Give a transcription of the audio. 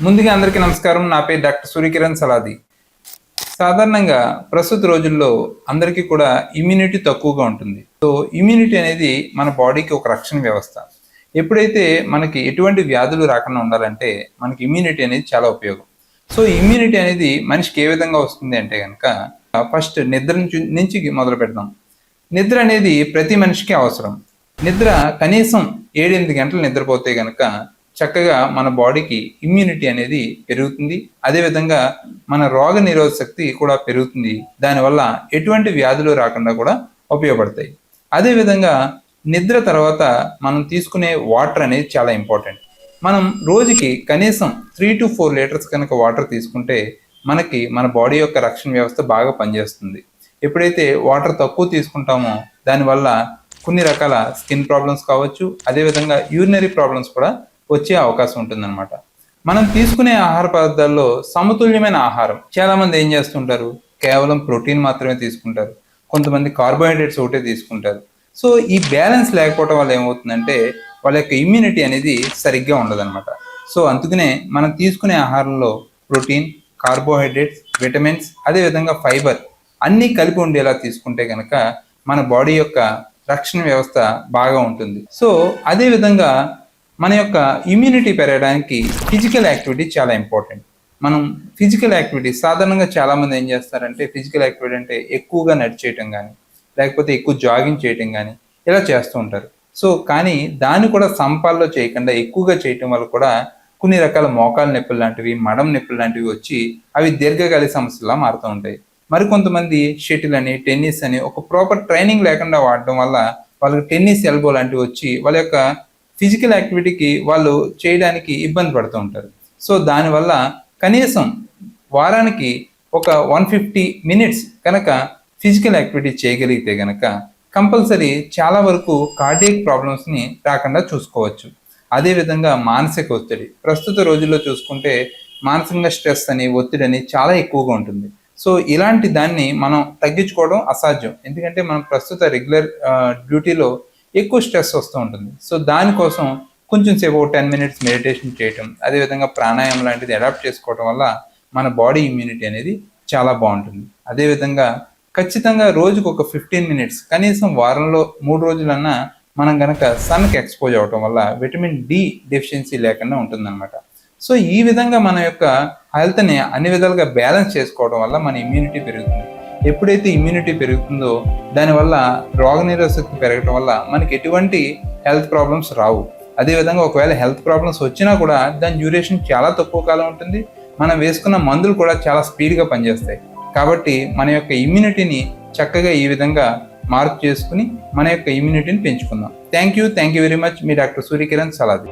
ముందుగా అందరికీ నమస్కారం. నా పేరు డాక్టర్ సూర్యకిరణ్ సలాది. సాధారణంగా ప్రస్తుత రోజుల్లో అందరికీ కూడా ఇమ్యూనిటీ తక్కువగా ఉంటుంది. సో ఇమ్యూనిటీ అనేది మన బాడీకి ఒక రక్షణ వ్యవస్థ. ఎప్పుడైతే మనకి ఎటువంటి వ్యాధులు రాకుండా ఉండాలంటే మనకి ఇమ్యూనిటీ అనేది చాలా ఉపయోగం. సో ఇమ్యూనిటీ అనేది మనిషికి ఏ విధంగా వస్తుంది అంటే కనుక ఫస్ట్ నిద్ర నుంచి మొదలు పెడదాం. నిద్ర అనేది ప్రతి మనిషికి అవసరం. నిద్ర కనీసం 7-8 గంటలు నిద్రపోతే కనుక చక్కగా మన బాడీకి ఇమ్యూనిటీ అనేది పెరుగుతుంది. అదేవిధంగా మన రోగ నిరోధక శక్తి కూడా పెరుగుతుంది. దానివల్ల ఎటువంటి వ్యాధులు రాకుండా కూడా ఉపయోగపడతాయి. అదేవిధంగా నిద్ర తర్వాత మనం తీసుకునే వాటర్ అనేది చాలా ఇంపార్టెంట్. మనం రోజుకి కనీసం 3 to 4 లీటర్స్ కనుక వాటర్ తీసుకుంటే మనకి మన బాడీ యొక్క రక్షణ వ్యవస్థ బాగా పనిచేస్తుంది. ఎప్పుడైతే వాటర్ తక్కువ తీసుకుంటామో దానివల్ల కొన్ని రకాల స్కిన్ ప్రాబ్లమ్స్ కావచ్చు, అదేవిధంగా యూరినరీ ప్రాబ్లమ్స్ కూడా వచ్చే అవకాశం ఉంటుందన్నమాట. మనం తీసుకునే ఆహార పదార్థాల్లో సమతుల్యమైన ఆహారం, చాలా మంది ఏం చేస్తుంటారు, కేవలం ప్రోటీన్ మాత్రమే తీసుకుంటారు, కొంతమంది కార్బోహైడ్రేట్స్ ఒకటే తీసుకుంటారు. సో ఈ బ్యాలెన్స్ లేకపోవడం వల్ల ఏమవుతుందంటే వాళ్ళ యొక్క ఇమ్యూనిటీ అనేది సరిగ్గా ఉండదన్నమాట. సో అందుకనే మనం తీసుకునే ఆహారంలో ప్రోటీన్, కార్బోహైడ్రేట్స్, విటమిన్స్, అదేవిధంగా ఫైబర్ అన్నీ కలిపి ఉండేలా తీసుకుంటే కనుక మన బాడీ యొక్క రక్షణ వ్యవస్థ బాగా ఉంటుంది. సో అదేవిధంగా మన యొక్క ఇమ్యూనిటీ పెరగడానికి ఫిజికల్ యాక్టివిటీ చాలా ఇంపార్టెంట్. మనం ఫిజికల్ యాక్టివిటీ సాధారణంగా చాలామంది ఏం చేస్తారంటే ఫిజికల్ యాక్టివిటీ అంటే ఎక్కువగా నడిచేయటం కానీ లేకపోతే ఎక్కువ జాగింగ్ చేయటం కానీ ఇలా చేస్తూ ఉంటారు. సో కానీ దాన్ని కూడా సమపాల్లో చేయకుండా ఎక్కువగా చేయటం వల్ల కూడా కొన్ని రకాల మోకాలు నొప్పులు లాంటివి, మడం నొప్పులు లాంటివి వచ్చి అవి దీర్ఘకాలిక సమస్యలా మారుతూ ఉంటాయి. మరికొంతమంది షటిల్ అని, టెన్నిస్ అని ఒక ప్రాపర్ ట్రైనింగ్ లేకుండా వాడడం వల్ల వాళ్ళకి టెన్నిస్ ఎల్బో లాంటివి వచ్చి వాళ్ళ యొక్క ఫిజికల్ యాక్టివిటీకి వాళ్ళు చేయడానికి ఇబ్బంది పడుతూ ఉంటారు. సో దానివల్ల కనీసం వారానికి ఒక 150 మినిట్స్ కనుక ఫిజికల్ యాక్టివిటీ చేయగలిగితే కనుక కంపల్సరీ చాలా వరకు కార్డియాక్ ప్రాబ్లమ్స్ని రాకుండా చూసుకోవచ్చు. అదేవిధంగా మానసిక ఒత్తిడి, ప్రస్తుత రోజుల్లో చూసుకుంటే మానసికంగా స్ట్రెస్ అని, ఒత్తిడి అని చాలా ఎక్కువగా ఉంటుంది. సో ఇలాంటి దాన్ని మనం తగ్గించుకోవడం అసాధ్యం. ఎందుకంటే మనం ప్రస్తుత రెగ్యులర్ డ్యూటీలో ఎక్కువ స్ట్రెస్ వస్తూ ఉంటుంది. సో దానికోసం కొంచెం సేపు 10 మినిట్స్ మెడిటేషన్ చేయటం, అదేవిధంగా ప్రాణాయామం లాంటిది అడాప్ట్ చేసుకోవడం వల్ల మన బాడీ ఇమ్యూనిటీ అనేది చాలా బాగుంటుంది. అదేవిధంగా ఖచ్చితంగా రోజుకు ఒక 15 మినిట్స్ కనీసం వారంలో 3 రోజులన్నా మనం కనుక సన్కి ఎక్స్పోజ్ అవ్వటం వల్ల విటమిన్ డి డెఫిషియన్సీ లేకుండా ఉంటుందన్నమాట. సో ఈ విధంగా మన యొక్క హెల్త్ని అన్ని విధాలుగా బ్యాలెన్స్ చేసుకోవడం వల్ల మన ఇమ్యూనిటీ పెరుగుతుంది. ఎప్పుడైతే ఇమ్యూనిటీ పెరుగుతుందో దానివల్ల రోగనిరోధక పెరగడం వల్ల మనకి ఎటువంటి హెల్త్ ప్రాబ్లమ్స్ రావు. అదేవిధంగా ఒకవేళ హెల్త్ ప్రాబ్లమ్స్ వచ్చినా కూడా దాని డ్యూరేషన్ చాలా తక్కువ కాలం ఉంటుంది. మనం వేసుకున్న మందులు కూడా చాలా స్పీడ్గా పనిచేస్తాయి. కాబట్టి మన యొక్క ఇమ్యూనిటీని చక్కగా ఈ విధంగా మార్పు చేసుకుని మన యొక్క ఇమ్యూనిటీని పెంచుకుందాం. Thank you very much. మీ డాక్టర్ సూర్యకిరణ్ సలాది.